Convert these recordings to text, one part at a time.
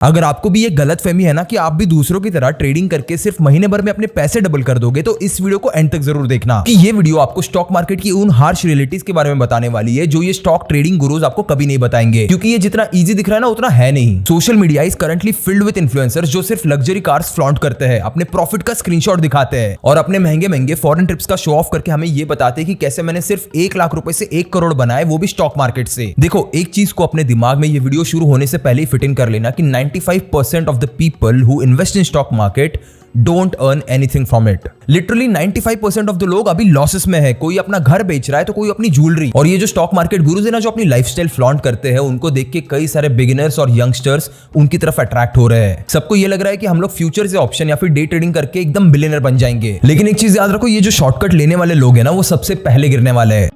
अगर आपको भी ये गलत फहमी है ना कि आप भी दूसरों की तरह ट्रेडिंग करके सिर्फ महीने भर में अपने पैसे डबल कर दोगे, तो इस वीडियो को एंड तक जरूर देखना कि ये वीडियो आपको स्टॉक मार्केट की उन हार्श रियलिटीज के बारे में बताने वाली है जो ये स्टॉक ट्रेडिंग गुरुज आपको कभी नहीं बताएंगे, क्योंकि ये जितना इजी दिख रहा है ना उतना है नहीं। Social media is currently filled with influencers जो सिर्फ लग्जरी कार्स फ्लॉन्ट करते हैं, अपने प्रॉफिट का स्क्रीनशॉट दिखाते हैं और अपने महंगे महंगे फॉरेन ट्रिप्स का शो ऑफ करके हमें ये बताते हैं कि कैसे मैंने सिर्फ 1 लाख रुपए से 1 करोड़ बनाए, वो भी स्टॉक मार्केट से। देखो, एक चीज को अपने दिमाग में ये वीडियो शुरू होने से पहले ही फिट इन कर लेना कि 95% of the people who invest in stock market don't earn anything from it. Literally 95% of the लोग अभी लॉसेस में है। कोई अपना घर बेच रहा है तो कोई अपनी ज्वेलरी। और ये जो स्टॉक मार्केट गुरुज है ना, जो अपनी लाइफस्टाइल फ्लॉन्ट करते हैं, उनको देख के कई सारे बिगिनर्स और यंगस्टर्स उनकी तरफ अट्रैक्ट हो रहे हैं। सबको ये लग रहा है कि हम लोग फ्यूचर से ऑप्शन या फिर डे ट्रेडिंग करके एकदम बिलियनर बन जाएंगे। लेकिन एक चीज याद रखो, ये जो शॉर्टकट लेने वाले लोग हैं ना, वो सबसे पहले गिरने वाले हैं।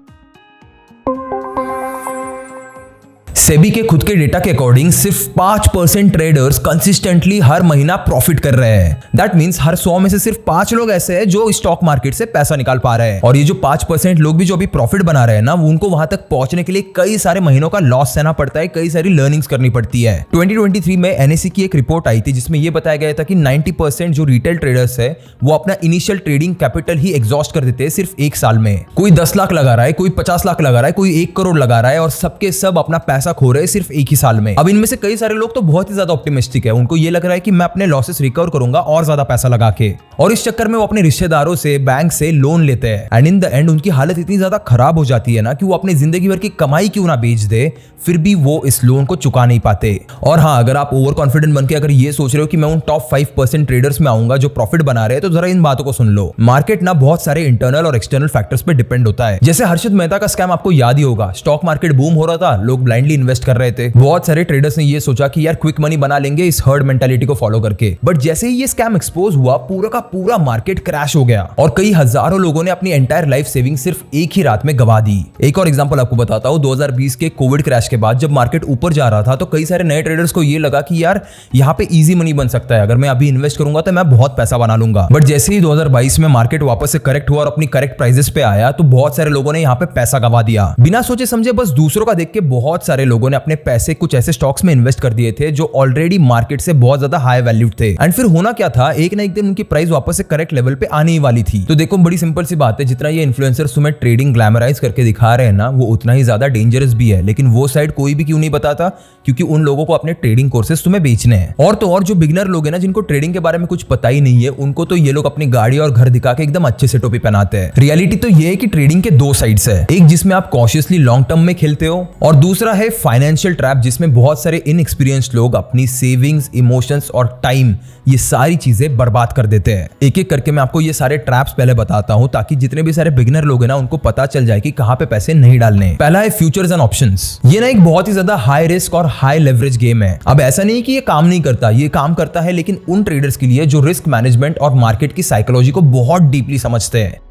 सेबी के खुद के डेटा के अकॉर्डिंग सिर्फ 5% ट्रेडर्स कंसिस्टेंटली हर महीना प्रॉफिट कर रहे हैं। दैट मींस हर 100 में से सिर्फ 5 लोग ऐसे हैं जो स्टॉक मार्केट से पैसा निकाल पा रहे हैं। और ये जो 5% लोग भी जो अभी प्रॉफिट बना रहे हैं ना, वो उनको वहां तक पहुंचने के लिए कई सारे महीनों का लॉस सहना पड़ता है, कई सारी लर्निंग्स करनी पड़ती है। 2023 में एनएससी की एक रिपोर्ट आई थी जिसमें यह बताया गया था कि 90% जो रिटेल ट्रेडर्स है वो अपना इनिशियल ट्रेडिंग कैपिटल ही एग्जॉस्ट कर देते हैं सिर्फ 1 साल में। कोई 10 लाख लगा रहा है, कोई 50 लाख लगा रहा है, कोई 1 करोड़ लगा रहा है और सबके सब अपना पैसा खो रहे हैं सिर्फ 1 ही साल में। अब इनमें से कई सारे लोग तो बहुत ही ज्यादा ऑप्टिमिस्टिक है, उनको ये लग रहा है कि मैं अपने लॉसेस रिकवर करूंगा और ज्यादा पैसा लगा के, और इस चक्कर में वो अपने रिश्तेदारों से, बैंक से लोन लेते हैं। एंड इन द एंड उनकी हालत इतनी ज्यादा खराब हो जाती है ना कि वो अपनी जिंदगी भर की कमाई क्यों ना बेच दे, फिर भी वो इस लोन को चुका नहीं पाते। और हाँ, अगर आप ओवर कॉन्फिडेंट बनके अगर ये सोच रहे हो कि मैं उन टॉप 5% ट्रेडर्स में आऊंगा जो प्रॉफिट बना रहे हैं, तो जरा इन बातों को सुन लो। मार्केट ना बहुत सारे इंटरनल और एक्सटर्नल फैक्टर्स पे डिपेंड होता है। जैसे हर्षित मेहता का स्कैम आपको याद ही होगा। स्टॉक मार्केट बूम हो रहा था, लोग ब्लाइंडली इन्वेस्ट कर रहे थे। बहुत सारे ट्रेडर्स ने ये सोचा कि यार क्विक मनी बना लेंगे इस हर्ड मेंटालिटी को फॉलो करके, बट जैसे ही ये स्कैम एक्सपोज हुआ, पूरा का पूरा मार्केट क्रैश हो गया और कई हजारों लोगों ने अपनी एंटायर लाइफ सेविंग सिर्फ एक ही रात में गवा दी। एक और एग्जांपल आपको बताता हूं, 2020 के कोविड क्रैश के बाद जब मार्केट ऊपर जा रहा था तो कई सारे नए ट्रेडर्स को ये लगा कि यार यहाँ पे इजी मनी बन सकता है, अगर मैं अभी इन्वेस्ट करूंगा तो मैं बहुत पैसा बना लूंगा। बट जैसे ही 2022 में मार्केट वापस से करेक्ट हुआ और अपनी करेक्ट प्राइसेस पे आया, तो बहुत सारे लोगों ने यहाँ पे पैसा गवा दिया बिना सोचे समझे। बस दूसरों का देख के बहुत सारे लोगों ने अपने पैसे कुछ ऐसे स्टॉक्स में इन्वेस्ट कर दिए थे जो ऑलरेडी मार्केट से बहुत ज्यादा हाई वैल्यूड थे। एंड फिर होना क्या था, एक ना एक दिन उनकी प्राइस वापस से करेक्ट लेवल पे आने ही वाली थी। तो देखो, बड़ी सिंपल सी बात है, जितना ये इन्फ्लुएंसर्स तुम्हें ट्रेडिंग ग्लैमराइज करके दिखा रहे हैं ना, वो उतना ही ज्यादा डेंजरस भी है। लेकिन वो साइड कोई भी क्यों नहीं बताता, क्योंकि उन लोगों को अपने ट्रेडिंग कोर्सेज तुम्हें बेचने हैं। और तो और जो बिगिनर लोग हैं ना, जिनको ट्रेडिंग के बारे में कुछ पता ही नहीं है, उनको तो ये लोग अपनी गाड़ी और घर दिखा के एकदम अच्छे से टोपी पहनाते हैं। रियलिटी तो ये है कि ट्रेडिंग के 2 साइड्स है, एक जिसमें आप कॉशियसली लॉन्ग टर्म में खेलते हो, और दूसरा है फाइनेंशियल ट्रैप, जिसमें बहुत सारे इनएक्सपीरियंस्ड लोग अपनी सेविंग्स, इमोशंस और टाइम, ये सारी चीजें बर्बाद कर देते हैं। एक एक करके मैं आपको ये सारे ट्रैप्स पहले बताता हूं, ताकि जितने भी सारे बिगिनर लोग हैं ना, उनको पता चल जाए कि कहां पे पैसे नहीं डालने। पहला है फ्यूचर्स एंड ऑप्शंस। ये ना एक बहुत ही ज्यादा हाई रिस्क और हाई लेवरेज गेम है। अब ऐसा नहीं कि ये काम नहीं करता, ये काम करता है, लेकिन उन ट्रेडर्स के लिए जो रिस्क मैनेजमेंट और मार्केट की साइकोलॉजी को बहुत डीपली समझते हैं।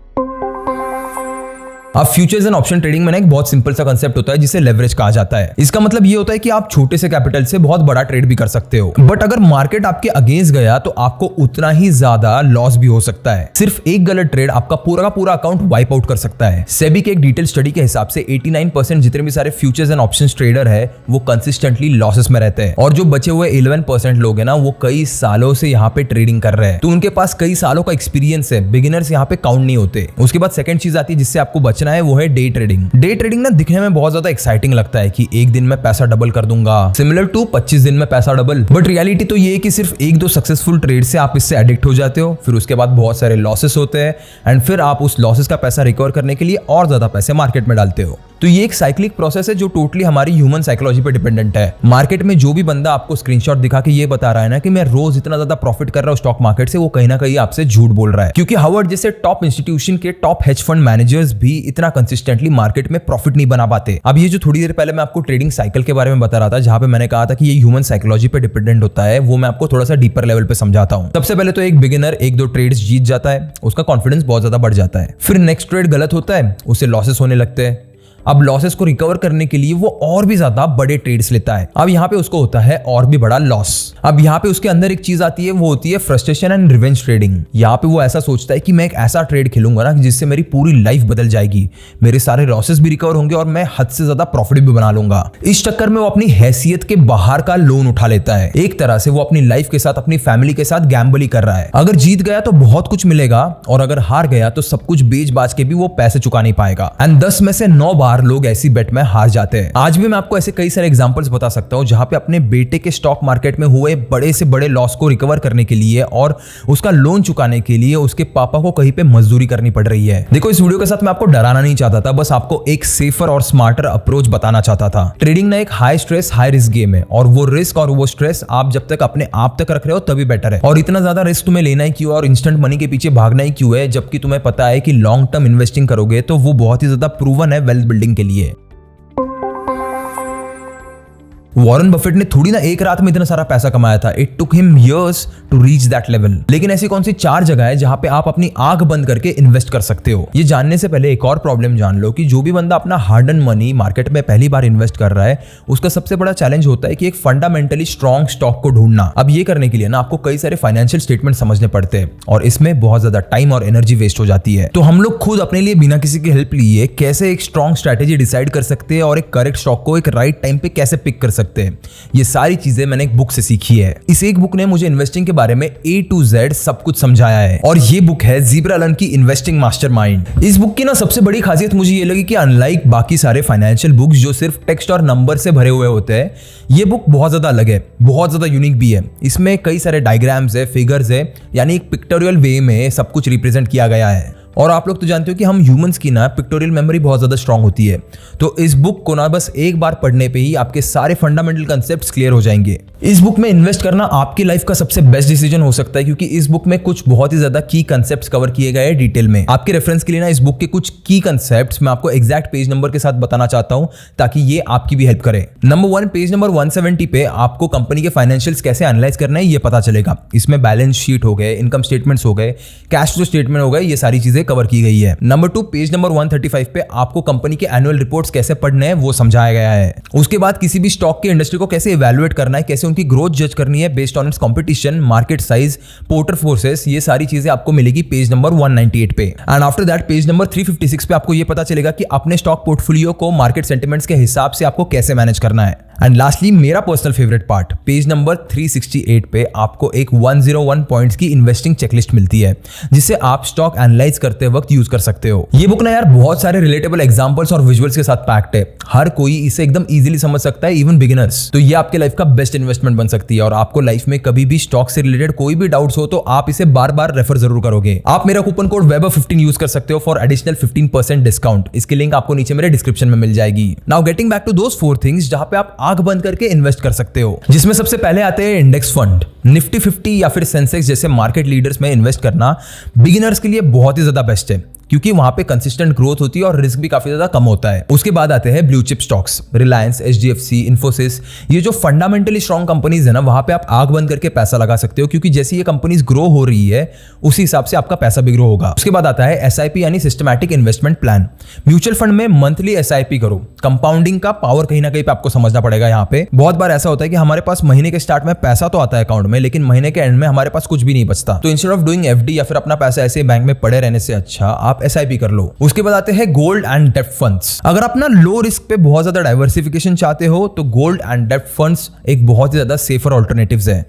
अब फ्यूचर्स एंड ऑप्शन ट्रेडिंग में ना एक बहुत सिंपल सा कंसेप्ट होता है जिसे लेवरेज कहा जाता है। इसका मतलब ये होता है कि आप छोटे से कैपिटल से बहुत बड़ा ट्रेड भी कर सकते हो, बट अगर मार्केट आपके अगेंस्ट गया तो आपको उतना ही ज्यादा लॉस भी हो सकता है। सिर्फ एक गलत ट्रेड आपका पूरा का पूरा अकाउंट वाइप आउट कर सकता है। सेबी के एक डिटेल स्टडी के हिसाब से 89% जितने भी सारे फ्यूचर्स एंड ऑप्शंस ट्रेडर है वो कंसिस्टेंटली लॉसेस में रहते हैं, और जो बचे हुए 11% लोग हैं ना, वो कई सालों से यहाँ पे ट्रेडिंग कर रहे हैं। तो उनके पास कई सालों का एक्सपीरियंस है, बिगिनर्स यहाँ पे काउंट नहीं होते। उसके बाद सेकंड चीज आती है जिससे आपको बचना है, वो है डे ट्रेडिंग। डे ट्रेडिंग ना दिखने में बहुत ज्यादा एक्साइटिंग लगता है कि एक दिन में पैसा डबल कर दूंगा, सिमिलर टू 25 दिन में पैसा डबल। बट रियलिटी तो ये है कि सिर्फ 1-2 सक्सेसफुल ट्रेड से आप इससे एडिक्ट हो जाते हो, फिर उसके बाद बहुत सारे लॉसेस होते हैं, एंड फिर आप उस लॉसेस का पैसा रिकवर करने के लिए और ज्यादा पैसे मार्केट में डालते हो। तो ये एक साइक्लिक प्रोसेस है जो टोटली हमारी ह्यूमन साइकोलॉजी पे डिपेंडेंट है। मार्केट में जो भी बंदा आपको स्क्रीनशॉट दिखा के ये बता रहा है ना कि मैं रोज इतना ज्यादा प्रॉफिट कर रहा हूं स्टॉक मार्केट से, वो कहीं ना कहीं आपसे झूठ बोल रहा है, क्योंकि हार्वर्ड जैसे टॉप इंस्टीट्यूशन के टॉप हेज फंड मैनेजर्स भी इतना कंसिस्टेंटली मार्केट में प्रॉफिट नहीं बना पाते। अब ये जो थोड़ी देर पहले मैं आपको ट्रेडिंग साइकिल के बारे में बता रहा था, जहां पे मैंने कहा था कि ये ह्यूमन साइकोलॉजी पे डिपेंडेंट होता है, वो मैं आपको थोड़ा सा डीपर लेवल पे समझाता हूं। सबसे पहले तो एक बिगिनर 1-2 ट्रेड्स जीत जाता है, उसका कॉन्फिडेंस बहुत ज्यादा बढ़ जाता है। फिर नेक्स्ट ट्रेड गलत होता है, उसे लॉसेस होने लगते हैं। अब लॉसेस को रिकवर करने के लिए वो और भी ज्यादा बड़े ट्रेड्स लेता है। अब यहाँ पे उसको होता है और भी बड़ा लॉस। अब यहाँ पे उसके अंदर एक चीज आती है, वो होती है फ्रस्ट्रेशन एंड रिवेंज ट्रेडिंग। यहाँ पे वो ऐसा सोचता है कि मैं एक ऐसा ट्रेड खेलूंगा ना जिससे मेरी पूरी लाइफ बदल जाएगी, मेरे सारे लॉसेस भी रिकवर होंगे और मैं हद से ज्यादा प्रॉफिट भी बना लूंगा। इस चक्कर में वो अपनी हैसियत के बाहर का लोन उठा लेता है। एक तरह से वो अपनी लाइफ के साथ, अपनी फैमिली के साथ गैम्बल कर रहा है। अगर जीत गया तो बहुत कुछ मिलेगा और अगर हार गया तो सब कुछ बेच बाच के भी वो पैसे चुका नहीं पाएगा। एंड 10 में से 9 बार लोग ऐसी बेट में हार जाते हैं। आज भी मैं आपको ऐसे कई सारे एग्जांपल्स बता सकता हूं जहां पे अपने बेटे के स्टॉक मार्केट में हुए बड़े से बड़े लॉस को रिकवर करने के लिए और उसका लोन चुकाने के लिए उसके पापा को कहीं पे मजदूरी करनी पड़ रही है। देखो, इस वीडियो के साथ मैं आपको डराना नहीं चाहता था, बस आपको एक सेफर और स्मार्टर अप्रोच बताना चाहता था। ट्रेडिंग ना एक high stress high risk game है और वो रिस्क और वो स्ट्रेस आप जब तक अपने आप तक रख रहे हो तभी बेटर है। और इतना ज्यादा रिस्क तुम्हें लेना ही क्यों और इंस्टेंट मनी के पीछे भागना ही क्यों है, जबकि तुम्हें पता है कि लॉन्ग टर्म इन्वेस्टिंग करोगे तो वो बहुत ही ज्यादा प्रूवन है वेल्थ बिल्डिंग के लिए। वॉरेन बफेट ने थोड़ी ना एक रात में इतना सारा पैसा कमाया था। It took him years to reach that level. लेकिन ऐसी कौन सी 4 जगह है जहां पे आप अपनी आंख बंद करके इन्वेस्ट कर सकते हो? ये जानने से पहले एक और प्रॉब्लम जान लो कि जो भी बंदा अपना हार्ड अर्न मनी मार्केट में पहली बार इन्वेस्ट कर रहा है, उसका सबसे बड़ा चैलेंज होता है कि एक फंडामेंटली स्ट्रॉन्ग स्टॉक को ढूंढना। अब ये करने के लिए ना आपको कई सारे फाइनेंशियल स्टेटमेंट समझने पड़ते हैं और इसमें बहुत ज्यादा टाइम और एनर्जी वेस्ट हो जाती है। तो हम लोग खुद अपने लिए बिना किसी की हेल्प लिए कैसे एक स्ट्रॉन्ग स्ट्रेटेजी डिसाइड कर सकते हैं और एक करेक्ट स्टॉक को एक राइट टाइम पे कैसे पिक कर सकते हैं, ये सारी चीजें मैंने एक बुक से सीखी है। इस एक बुक ने मुझे इन्वेस्टिंग के बारे में A to Z सब कुछ समझाया है और ये बुक है ज़ीब्रा लन की इन्वेस्टिंग मास्टरमाइंड। इस बुक की ना सबसे बड़ी खासियत मुझे ये लगी कि अनलाइक बाकी सारे फाइनेंशियल बुक्स जो सिर्फ टेक्स्ट और नंबर से भरे हुए होते हैं, ये बुक बहुत ज्यादा अलग है, बहुत ज्यादा यूनिक भी है। इसमें कई सारे डायग्राम्स है, फिगर्स है, यानी एक पिक्टोरियल वे में सब कुछ रिप्रेजेंट किया गया है। और आप लोग तो जानते हो कि हम ह्यूमंस की ना पिक्टोरियल मेमोरी बहुत ज्यादा स्ट्रांग होती है। तो इस बुक को ना बस एक बार पढ़ने पे ही आपके सारे फंडामेंटल कांसेप्ट्स क्लियर हो जाएंगे। इस बुक में इन्वेस्ट करना आपकी लाइफ का सबसे बेस्ट डिसीजन हो सकता है, क्योंकि इस बुक में कुछ बहुत ही ज्यादा की कांसेप्ट्स कवर किए गए हैं डिटेल में। आपके रेफरेंस के लिए ना इस बुक के कुछ की कांसेप्ट्स मैं आपको एग्जैक्ट पेज नंबर के साथ बताना चाहता हूं ताकि ये आपकी भी हेल्प करे। नंबर 1 पेज नंबर 170 पे आपको कंपनी के फाइनेंशियल्स कैसे एनालाइज करना है ये पता चलेगा। इसमें बैलेंस शीट हो गए, इनकम स्टेटमेंट्स हो गए, कैश फ्लो स्टेटमेंट हो गए, ये सारी चीजें कवर की गई है। नंबर 2 पेज नंबर 135 पे आपको कंपनी के एनुअल रिपोर्ट्स कैसे पढ़ने हैं वो समझाया गया है। उसके बाद किसी भी स्टॉक की इंडस्ट्री को कैसे इवैल्यूएट करना है, कैसे उनकी ग्रोथ जज करनी है based on it's competition, market size, porter forces, ये सारी चीजें आपको मिलेगी पेज नंबर 198 पे। And after that page number 356 पे आपको ये पता चलेगा कि अपने स्टॉक पोर्टफोलियो को मार्केट सेंटिमेंट्स के हिसाब से आपको कैसे मैनेज करना है। एंड लास्टली मेरा personal favourite part, page number 368 पे आपको एक 101 पॉइंट्स की इन्वेस्टिंग चेकलिस्ट मिलती है जिसे आप स्टॉक एनालाइज करते वक्त यूज कर सकते हो। ये बुक ना यार बहुत सारे रिलेटेबल एग्जांपल्स और विजुअल्स के साथ पैक्ड है। हर कोई इसे एकदम इजीली समझ सकता है, इवन बिगिनर्स। तो ये आपके लाइफ का बेस्ट इन्वेस्टमेंट बन सकती है और आपको लाइफ में कभी भी स्टॉक से रिलेटेड कोई भी डाउट्स हो तो आप इसे बार बार रेफर जरूर करोगे। आप मेरा कूपन कोड WEBER15 यूज कर सकते हो फॉर एडिशनल 15% डिस्काउंट। इसकी लिंक आपको नीचे मेरे डिस्क्रिप्शन में मिल जाएगी। Now getting back to those 4 things जहां पे आप आंख बंद करके इन्वेस्ट कर सकते हो, जिसमें सबसे पहले आते हैं इंडेक्स फंड। निफ्टी 50 या फिर सेंसेक्स जैसे मार्केट लीडर्स में इन्वेस्ट करना बिगिनर्स के लिए बहुत ही ज्यादा बेस्ट है, क्योंकि वहां पे कंसिस्टेंट ग्रोथ होती है और रिस्क भी काफी ज्यादा कम होता है। उसके बाद आते हैं blue chip stocks, Reliance, HDFC, Infosys, ये जो फंडामेंटली स्ट्रॉन्ग कंपनीज है ना, वहां पे आप आंख बंद करके पैसा लगा सकते हो, क्योंकि जैसे ये कंपनीज ग्रो हो रही है उसी हिसाब से आपका पैसा भी ग्रो होगा। उसके बाद आता है SIP यानी systematic investment plan. Mutual fund में मंथली SIP करो। कंपाउंडिंग का पावर कहीं ना कहीं पे आपको समझना पड़ेगा। यहाँ पे बहुत बार ऐसा होता है कि हमारे पास महीने के स्टार्ट में पैसा तो आता है अकाउंट में, लेकिन महीने के एंड में हमारे पास कुछ भी नहीं बचता। तो इंस्टेड ऑफ डूइंग FD या फिर अपना पैसा ऐसे बैंक में पड़े रहने से अच्छा आप SIP कर लो। उसके बाद आते हैं गोल्ड एंड डेब्ट फंड्स। अगर आप ना लो रिस्क पे बहुत ज्यादा डाइवर्सिफिकेशन चाहते हो तो गोल्ड एंड डेब्ट फंड्स एक बहुत ही ज्यादा सेफर ऑल्टरनेटिव्स है।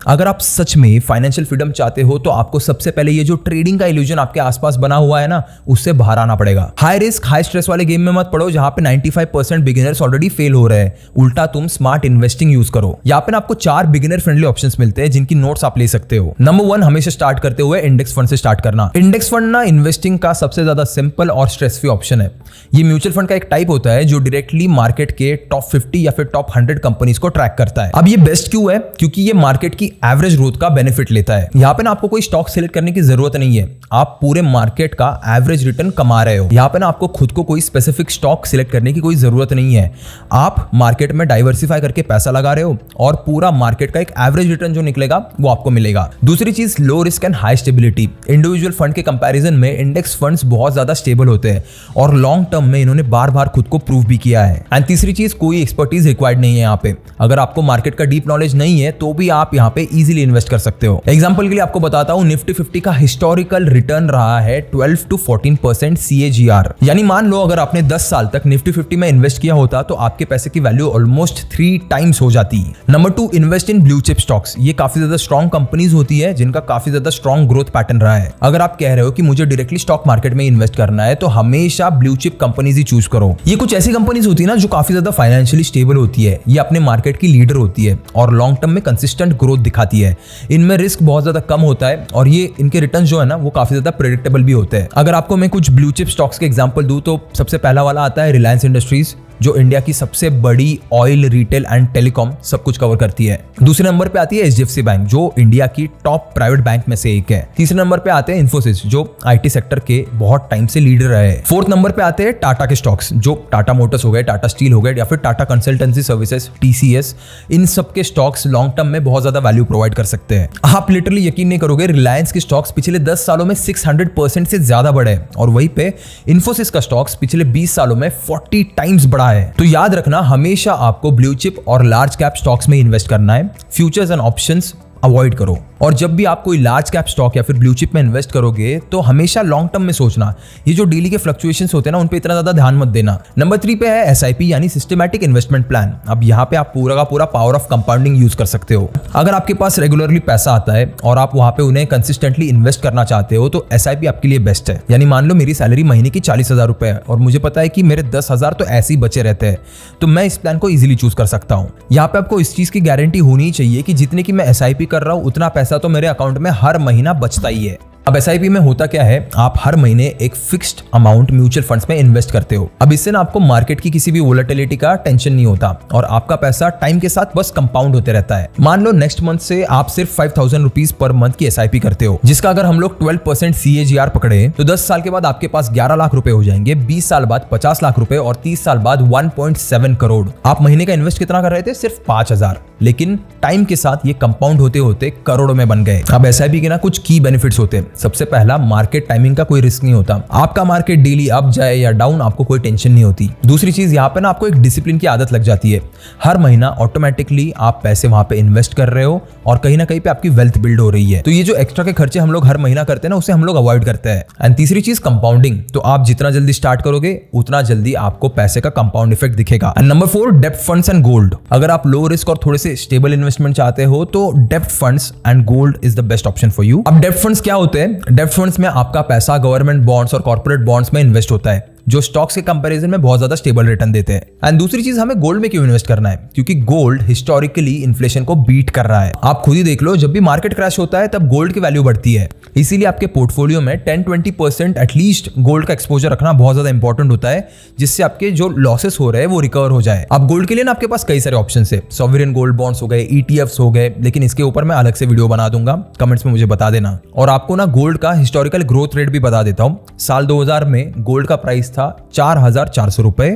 अगर आप सच में फाइनेंशियल फ्रीडम चाहते हो तो आपको सबसे पहले ये जो ट्रेडिंग का इल्यूजन आपके आसपास बना हुआ है ना, उससे बाहर आना पड़ेगा। हाई रिस्क हाई स्ट्रेस वाले गेम में मत पड़ो जहां पे 95% बिगिनर्स ऑलरेडी फेल हो रहे हैं। उल्टा तुम स्मार्ट इन्वेस्टिंग यूज करो। यहाँ पे ना आपको 4 बिगिनर फ्रेंडली ऑप्शंस मिलते हैं जिनकी नोट्स आप ले सकते हो। नंबर 1 हमेशा स्टार्ट करते हुए इंडेक्स फंड से स्टार्ट करना। इंडेक्स फंड ना इन्वेस्टिंग का सबसे ज्यादा सिंपल और स्ट्रेस फ्री ऑप्शन है। ये म्यूचुअल फंड का एक टाइप होता है जो डायरेक्टली मार्केट के टॉप 50 या फिर टॉप 100 कंपनीज को ट्रैक करता है। अब ये बेस्ट क्यों है? क्योंकि ये मार्केट की एवरेज ग्रोथ का बेनिफिट लेता है। यहाँ पे ना आपको कोई स्टॉक सिलेक्ट करने की जरूरत नहीं है, आप पूरे मार्केट का एवरेज रिटर्न कमा रहे हो। यहाँ पे ना आपको खुद को कोई स्पेसिफिक स्टॉक सिलेक्ट करने की कोई जरूरत नहीं है, आप मार्केट में डाइवर्सिफाई करके पैसा लगा रहे हो और पूरा मार्केट का एक एवरेज रिटर्न जो निकलेगा वो आपको मिलेगा। दूसरी चीज, low risk and high stability. Individual fund के कंपैरिजन में इंडेक्स फंड्स बहुत ज्यादा स्टेबल होते हैं और लॉन्ग टर्म में इन्होंने बार बार खुद को प्रूव भी किया है। एंड तीसरी चीज, कोई एक्सपर्टीज रिक्वायर्ड नहीं है यहाँ पे। अगर आपको मार्केट का डीप नॉलेज नहीं है तो भी आप यहाँ पे इजीली इन्वेस्ट कर सकते हो। एग्जांपल के लिए आपको बताता हूँ, निफ्टी 50 का हिस्टोरिकल रिटर्न रहा है 12 to 14% CAGR। यानी मान लो अगर आपने 10 साल तक निफ्टी 50 में इन्वेस्ट किया होता तो आपके पैसे की वैल्यू ऑलमोस्ट 3 टाइम्स हो जाती। Number 2, invest in blue chip stocks. ये काफी ज्यादा स्ट्रॉन्ग कंपनीज होती है जिनका काफी ज्यादा स्ट्रॉन्ग ग्रोथ पैटर्न रहा है। अगर आप कह रहे हो कि मुझे डायरेक्टली स्टॉक मार्केट में इन्वेस्ट करना है तो हमेशा ब्लू चिप कंपनीज ही चूज करो। ये कुछ ऐसी कंपनीज होती है ना जो काफी ज्यादा फाइनेंशियली स्टेबल होती है, ये अपने मार्केट की लीडर होती है और लॉन्ग टर्म में कंसिस्टेंट ग्रोथ दिखाती है। इनमें रिस्क बहुत ज्यादा कम होता है और ये इनके रिटर्न जो है ना वो काफी ज्यादा प्रेडिक्टेबल भी होते हैं। अगर आपको मैं कुछ ब्लू चिप स्टॉक्स के एग्जांपल दूं तो सबसे पहला वाला आता है रिलायंस इंडस्ट्रीज, जो इंडिया की सबसे बड़ी ऑयल, रिटेल एंड टेलीकॉम सब कुछ कवर करती है। दूसरे नंबर पे आती है HDFC बैंक, जो इंडिया की टॉप प्राइवेट बैंक में से एक है। तीसरे नंबर पे आते हैं इन्फोसिस, जो IT सेक्टर के बहुत टाइम से लीडर रहे हैं। फोर्थ नंबर पे आते हैं टाटा के स्टॉक्स, जो टाटा मोटर्स हो गए, टाटा स्टील हो गए या फिर टाटा कंसल्टेंसी सर्विसेज TCS। इन सब के स्टॉक्स लॉन्ग टर्म में बहुत ज्यादा वैल्यू प्रोवाइड कर सकते हैं। आप लिटरली यकीन नहीं करोगे, रिलायंस के स्टॉक्स पिछले 10 सालों में 600% से ज्यादा बढ़े और वहीं पे इन्फोसिस का स्टॉक्स पिछले 20 सालों में 40 टाइम्स बढ़ा है। तो याद रखना, हमेशा आपको ब्लू चिप और लार्ज कैप स्टॉक्स में इन्वेस्ट करना है, फ्यूचर्स एंड ऑप्शंस अवॉइड करो। और जब भी आप कोई लार्ज कैप स्टॉक या फिर ब्लू चिप में इन्वेस्ट करोगे तो हमेशा लॉन्ग टर्म में सोचना, ये जो डेली के फ्लक्चुएशंस होते हैं ना उन पे इतना ज्यादा ध्यान मत देना। नंबर 3 पे है SIP यानी सिस्टमैटिक इन्वेस्टमेंट प्लान। अब यहाँ पे आप पूरा का पूरा पावर ऑफ कंपाउंडिंग यूज कर सकते हो। अगर आपके पास रेगुलरली पैसा आता है और आप वहां पे उन्हें कंसिस्टेंटली इन्वेस्ट करना चाहते हो तो SIP आपके लिए बेस्ट है। यानी मान लो मेरी सैलरी महीने की 40,000 रुपए है और मुझे पता है कि मेरे 10,000 तो ऐसे ही बचे रहते हैं, तो मैं इस प्लान को इजीली चूज कर सकता हूँ। यहाँ पे आपको इस चीज की गारंटी होनी चाहिए कि जितने की मैं SIP कर रहा हूँ उतना पैसा तो मेरे अकाउंट में हर महीना बचता ही है। अब SIP में होता क्या है, आप हर महीने एक फिक्स्ड अमाउंट म्यूचुअल फंड्स में इन्वेस्ट करते हो। अब इससे ना आपको मार्केट की किसी भी वोलेटिलिटी का टेंशन नहीं होता और आपका पैसा टाइम के साथ बस कंपाउंड होते रहता है। मान लो नेक्स्ट मंथ से आप सिर्फ 5,000 रुपीज पर मंथ की SIP करते हो, जिसका अगर हम लोग 12% CAGR पकड़े तो 10 साल के बाद आपके पास 11 लाख रुपए हो जाएंगे, 20 साल बाद 50 लाख रुपए और 30 साल बाद 1.7 करोड़। आप महीने का इन्वेस्ट कितना कर रहे थे? सिर्फ 5,000, लेकिन टाइम के साथ ये कंपाउंड होते होते करोड़ों में बन गए। अब SIP के ना कुछ की बेनिफिट्स होते हैं। सबसे पहला, मार्केट टाइमिंग का कोई रिस्क नहीं होता। आपका मार्केट डेली अप जाए या डाउन आपको कोई टेंशन नहीं होती। दूसरी चीज, यहाँ पे ना आपको एक डिसिप्लिन की आदत लग जाती है। हर महीना ऑटोमेटिकली आप पैसे वहां पे इन्वेस्ट कर रहे हो और कहीं ना कहीं पे आपकी वेल्थ बिल्ड हो रही है। तो ये जो एक्स्ट्रा के खर्चे हम लोग हर महीना करते हैं ना, उसे हम लोग अवॉइड करते हैं। एंड तीसरी चीज, कंपाउंडिंग। तो आप जितना जल्दी स्टार्ट करोगे उतना जल्दी आपको पैसे का कंपाउंड इफेक्ट दिखेगा। एंड नंबर 4, डेब्ट फंड्स एंड गोल्ड। अगर आप लो रिस्क और थोड़े से स्टेबल इन्वेस्टमेंट चाहते हो तो डेब्ट funds and gold is the best option for you. अब डेब्ट फंड्स क्या होते हैं? डेब्ट फंड्स में आपका पैसा गवर्नमेंट बॉन्ड्स और कॉर्पोरेट बॉन्ड्स में इन्वेस्ट होता है, जो स्टॉक्स के कंपैरिजन में बहुत ज्यादा स्टेबल रिटर्न देते हैं। एंड दूसरी चीज, हमें गोल्ड में क्यों इन्वेस्ट करना है? क्योंकि गोल्ड हिस्टोरिकली इन्फ्लेशन को बीट कर रहा है। आप खुद ही देख लो, जब भी मार्केट क्रैश होता है तब गोल्ड की वैल्यू बढ़ती है। इसीलिए आपके पोर्टफोलियो में 10-20% एटलीस्ट गोल्ड का एक्सपोजर रखना बहुत ज्यादा इंपॉर्टेंट होता है, जिससे आपके जो लॉसेस हो रहे हैं वो रिकवर हो जाए। अब गोल्ड के लिए ना आपके पास कई सारे ऑप्शन है। सॉवरेन गोल्ड बॉन्ड्स हो गए, ETFs हो गए, लेकिन इसके ऊपर मैं अलग से वीडियो बना दूंगा, कमेंट्स में मुझे बता देना। और आपको ना गोल्ड का हिस्टोरिकल ग्रोथ रेट भी बता देता हूँ। साल 2000 में गोल्ड का प्राइस था 4,400 रुपए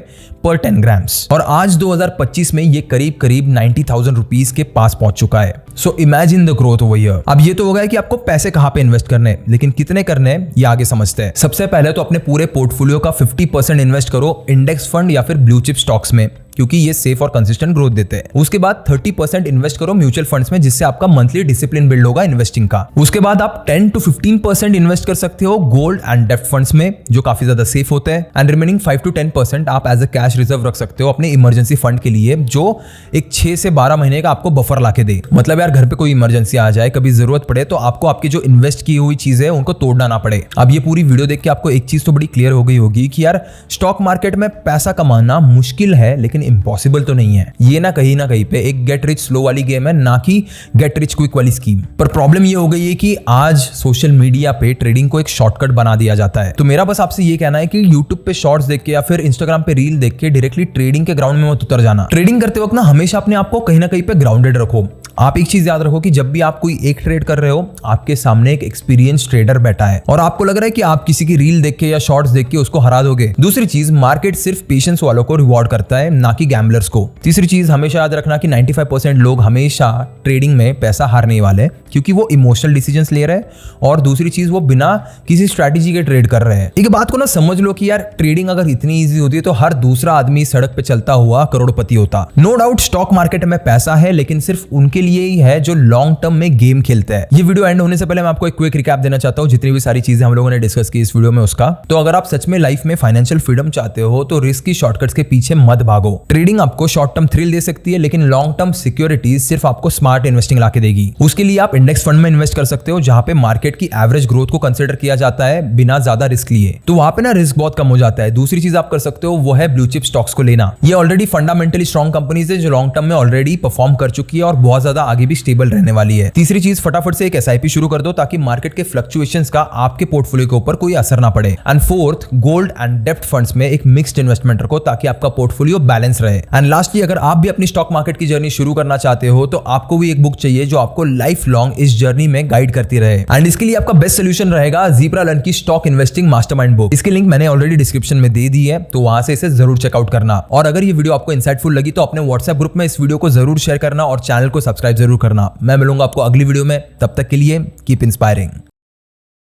पर 10 ग्राम्स और आज 2025 में ये करीब 90,000 रुपीज के पास पहुंच चुका है। So imagine the growth over here. अब ये तो हो गया कि आपको पैसे कहां पे इन्वेस्ट करने हैं, लेकिन कितने करने हैं ये आगे समझते हैं। सबसे पहले तो अपने पूरे पोर्टफोलियो का 50% इन्वेस्ट करो इंडेक्स फंड या फिर ब्लू चिप स्टॉक्स में, क्योंकि ये सेफ और कंसिस्टेंट ग्रोथ देते हैं। उसके बाद 30% इन्वेस्ट करो म्यूचुअल फंड्स में, जिससे आपका मंथली डिसिप्लिन बिल्ड होगा इन्वेस्टिंग का। उसके बाद आप 10-15% इन्वेस्ट कर सकते हो गोल्ड एंड डेब्ट फंड्स में, जो काफी ज्यादा सेफ होते हैं। एंड रिमेनिंग 5-10% आप एज अ कैश रिजर्व रख सकते हो अपने इमरजेंसी फंड के लिए, जो एक 6 से 12 महीने का आपको बफर लाके दे। मतलब यार, घर पे कोई इमरजेंसी आ जाए, कभी जरूरत पड़े, तो आपको आपकी जो इन्वेस्ट की हुई चीजें उनको तोड़ना ना पड़े। अब ये पूरी वीडियो देख के आपको एक चीज तो बड़ी क्लियर हो गई होगी कि यार स्टॉक मार्केट में पैसा कमाना मुश्किल है, लेकिन इम्पॉसिबल तो नहीं है। ये ना कहीं पे एक गेट रिच स्लो वाली गेम है, ना कि गेट रिच क्विक वाली स्कीम। पर प्रॉब्लम ये हो गई है कि आज सोशल मीडिया पे ट्रेडिंग को एक शॉर्टकट बना दिया जाता है। तो मेरा बस आपसे ये कहना है कि यूट्यूब पे शॉर्ट्स देख के या फिर इंस्टाग्राम पे रील देख के डायरेक्टली ट्रेडिंग के ग्राउंड में मत उतर जाना। ट्रेडिंग करते वक्त ना हमेशा अपने आप को कहीं ना कहीं पे ग्राउंडेड रखो। आप एक चीज याद रखो कि जब भी आप कोई एक ट्रेड कर रहे हो, आपके सामने एक एक्सपीरियंस ट्रेडर बैठा है और आपको लग रहा है कि आप किसी की रील देख के या शॉर्ट्स देख के उसको हरा दोगे। दूसरी चीज, मार्केट सिर्फ पेशेंस वालों को रिवॉर्ड करता है, ना कि गैम्बलर्स को। तीसरी चीज, हमेशा याद रखना कि 95% लोग हमेशा ट्रेडिंग में पैसा हारने वाले, क्योंकि वो इमोशनल डिसीजंस ले रहे हैं, और दूसरी चीज वो बिना किसी स्ट्रैटेजी के ट्रेड कर रहे हैं। एक बात को ना समझ लो कि यार ट्रेडिंग अगर इतनी इजी होती है तो हर दूसरा आदमी सड़क पे चलता हुआ करोड़पति होता। नो डाउट स्टॉक मार्केट में पैसा है, लेकिन सिर्फ उनके लिए ही है जो लॉन्ग टर्म में गेम खेलते हैं। ये वीडियो एंड होने से पहले मैं आपको एक क्विक रिकैप देना चाहता हूं, जितनी भी सारी चीजें हम लोगों ने डिस्कस की इस वीडियो में उसका। तो अगर आप सच में लाइफ में फाइनेंशियल फ्रीडम चाहते हो तो रिस्क की शॉर्टकट्स के पीछे मत भागो। ट्रेडिंग आपको शॉर्ट टर्म थ्रिल दे सकती है, लेकिन लॉन्ग टर्म सिक्योरिटीज सिर्फ आपको स्मार्ट इन्वेस्टिंग लाके देगी। उसके लिए आप इंडेक्स फंड में इन्वेस्ट कर सकते हो, जहां पे मार्केट की एवरेज ग्रोथ को कंसीडर किया जाता है बिना ज्यादा रिस्क लिए, तो वहां पे ना रिस्क बहुत कम हो जाता है। दूसरी चीज आप कर सकते हो वो है ब्लू चिप स्टॉक्स को लेना। ये ऑलरेडी फंडामेंटली स्ट्रॉन्ग कंपनीज है जो लॉन्ग टर्म में ऑलरेडी परफॉर्म कर चुकी है और बहुत ज्यादा आगे भी स्टेबल रहने वाली है। तीसरी चीज, फटाफट से एक एसआईपी शुरू कर दो ताकि मार्केट के फ्लक्चुएशंस का आपके पोर्टफोलियो के ऊपर कोई असर ना पड़े। एंड फोर्थ, गोल्ड एंड डेप्ट फंड्स में एक मिक्स्ड इन्वेस्टमेंट रखो ताकि आपका पोर्टफोलियो बैलेंस रहे। एंड लास्टली, अगर आप भी अपनी स्टॉक मार्केट की जर्नी शुरू करना चाहते हो तो आपको भी एक बुक चाहिए जो आपको लाइफ लॉन्ग इस जर्नी में गाइड करती रहे। एंड इसके लिए आपका बेस्ट सोल्यूशन रहेगा ज़ीब्रा लर्न की स्टॉक इन्वेस्टिंग मास्टरमाइंड बुक। इसकी लिंक मैंने ऑलरेडी डिस्क्रिप्शन में दे दी है, तो वहां से इसे जरूर चेकआउट करना। और अगर ये वीडियो आपको इंसाइटफुल लगी तो अपने व्हाट्सएप ग्रुप में इस वीडियो को जरूर शेयर करना और चैनल को सब्सक्राइब जरूर करना। मैं मिलूंगा आपको अगली वीडियो में, तब तक के लिए कीप इंस्पायरिंग।